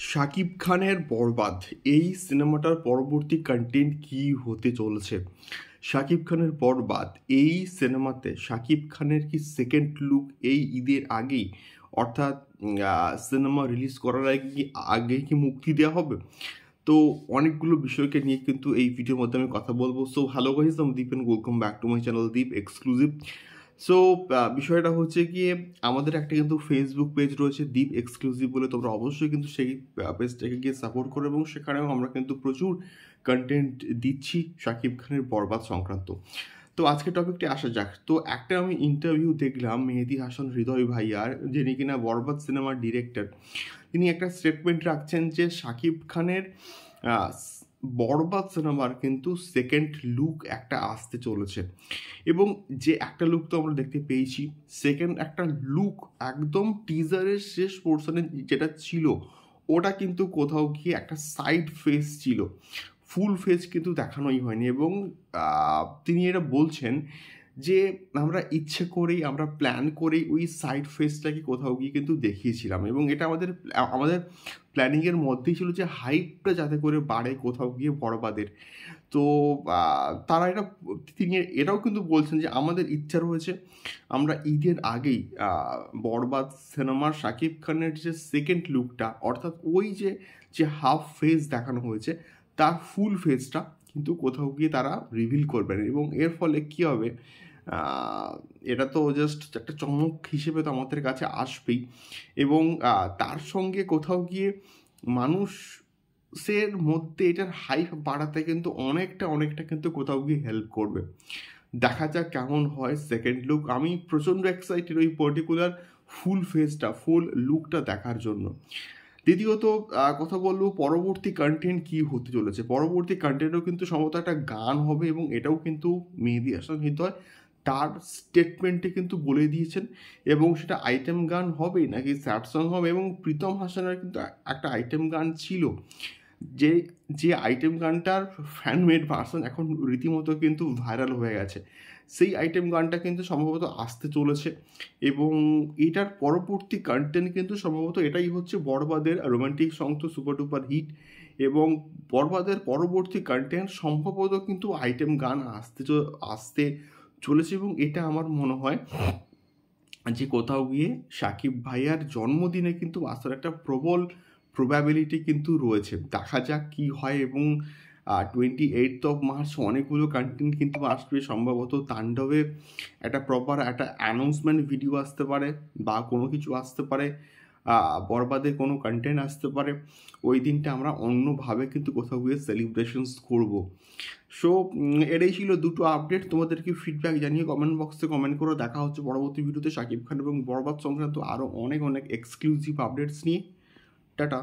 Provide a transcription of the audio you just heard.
শাকিব খানের বরবাদ এই সিনেমাটার পরবর্তী কন্টেন্ট কি হতে চলেছে? শাকিব খানের বরবাদ এই সিনেমাতে শাকিব খানের কি সেকেন্ড লুক এই ঈদের আগেই, অর্থাৎ সিনেমা রিলিজ করার আগেই কি মুক্তি দেওয়া হবে? তো অনেকগুলো বিষয়কে নিয়ে কিন্তু এই ভিডিওর মধ্যে আমি কথা বলবো। সো হ্যালো গাইস, আমি Deep and welcome back to my channel Deep exclusive. So বিষয়টা হচ্ছে গিয়ে আমাদের একটা কিন্তু ফেসবুক পেজ রয়েছে দীপ এক্সক্লুসিভ বলে, তোমরা অবশ্যই কিন্তু সেই পেজটাকে গিয়ে সাপোর্ট করো এবং সেখানেও আমরা কিন্তু প্রচুর কন্টেন্ট দিচ্ছি শাকিব খানের বরবাদ সংক্রান্ত। তো আজকে টপিকটি আসা যাক। তো একটা আমি ইন্টারভিউ দেখলাম মেহেদী হাসান হৃদয় ভাইয়ার, যিনি কিনা বরবাদ সিনেমার ডিরেক্টর। তিনি একটা স্টেটমেন্ট রাখছেন যে শাকিব খানের বরবাদ সিনেমার কিন্তু সেকেন্ড লুক একটা আসতে চলেছে, এবং যে একটা লুক তো আমরা দেখতে পেয়েছি, সেকেন্ড একটা লুক একদম টিজারের শেষ পোর্শনে যেটা ছিল ওটা কিন্তু কোথাও গিয়ে একটা সাইড ফেস ছিল, ফুল ফেস কিন্তু দেখানোই হয়নি। এবং তিনি এটা বলছেন যে আমরা ইচ্ছে করেই, আমরা প্ল্যান করেই ওই সাইড ফেসটাকে কোথাও গিয়ে কিন্তু দেখিয়েছিলাম, এবং এটা আমাদের আমাদের প্ল্যানিংয়ের মধ্যেই ছিল যে হাইপটা যাতে করে বাড়ে কোথাও গিয়ে বরবাদের। তো তারা তিনি এটাও কিন্তু বলছেন যে আমাদের ইচ্ছা রয়েছে আমরা ঈদের আগেই বরবাদ সিনেমার শাকিব খানের যে সেকেন্ড লুকটা, অর্থাৎ ওই যে হাফ ফেস দেখানো হয়েছে তার ফুল ফেসটা কিন্তু কোথাও গিয়ে তারা রিভিল করবেন। এবং এর ফলে কী হবে, এটা তো জাস্ট একটা চমক হিসেবে তো আমাদের কাছে আসবেই, এবং তার সঙ্গে কোথাও গিয়ে মানুষের মধ্যে এটার হাইপ বাড়াতে কিন্তু অনেকটা কিন্তু কোথাও গিয়ে হেল্প করবে। দেখা যাক কেমন হয় সেকেন্ড লুক। আমি প্রচণ্ড এক্সাইটেড ওই পার্টিকুলার ফুল ফেসটা, ফুল লুকটা দেখার জন্য। দ্বিতীয়ত কথা বলবো পরবর্তী কন্টেন্ট কি হতে চলেছে। পরবর্তী কন্টেন্টও কিন্তু সম্ভবত একটা গান হবে, এবং এটাও কিন্তু মেহেদী হাসান হৃদয় তার স্টেটমেন্টে কিন্তু বলে দিয়েছেন, এবং সেটা আইটেম গান হবে নাকি স্যাড সং হবে। এবং প্রীতম হাসানের কিন্তু একটা আইটেম গান ছিল, যে আইটেম গানটার ফ্যানমেড ভার্সন এখন রীতিমতো কিন্তু ভাইরাল হয়ে গেছে। সেই আইটেম গানটা কিন্তু সম্ভবত আসতে চলেছে, এবং এটার পরবর্তী কন্টেন্ট কিন্তু সম্ভবত এটাই হচ্ছে বরবাদের রোমান্টিক সং তো সুপার ডুপার হিট, এবং বরবাদের পরবর্তী কন্টেন্ট সম্ভবত কিন্তু আইটেম গান আসতে চলেছে। এবং এটা আমার মনে হয় যে কোথাও গিয়ে শাকিব ভাইয়ার জন্মদিনে কিন্তু আসার একটা প্রবল প্রবাবিলিটি কিন্তু রয়েছে। দেখা যাক কী হয়। এবং 28 মার্চ অনেকগুলো কন্টেন্ট কিন্তু আসবে, সম্ভবত তাণ্ডবে একটা প্রপার একটা অ্যানাউন্সমেন্ট ভিডিও আসতে পারে, বা কোনো কিছু আসতে পারে, বরবাদে কোনো কন্টেন্ট আসতে পারে। ওই দিনটা আমরা অন্যভাবে কিন্তু কোথাও গিয়ে সেলিব্রেশনস করবো। সো এটাই ছিল দুটো আপডেট। তোমাদেরকে ফিডব্যাক জানিয়ে কমেন্ট বক্সে কমেন্ট করে। দেখা হচ্ছে পরবর্তী ভিডিওতে শাকিব খান এবং বরবাদ সংক্রান্ত আরও অনেক এক্সক্লুসিভ আপডেটস নিয়ে। টাটা।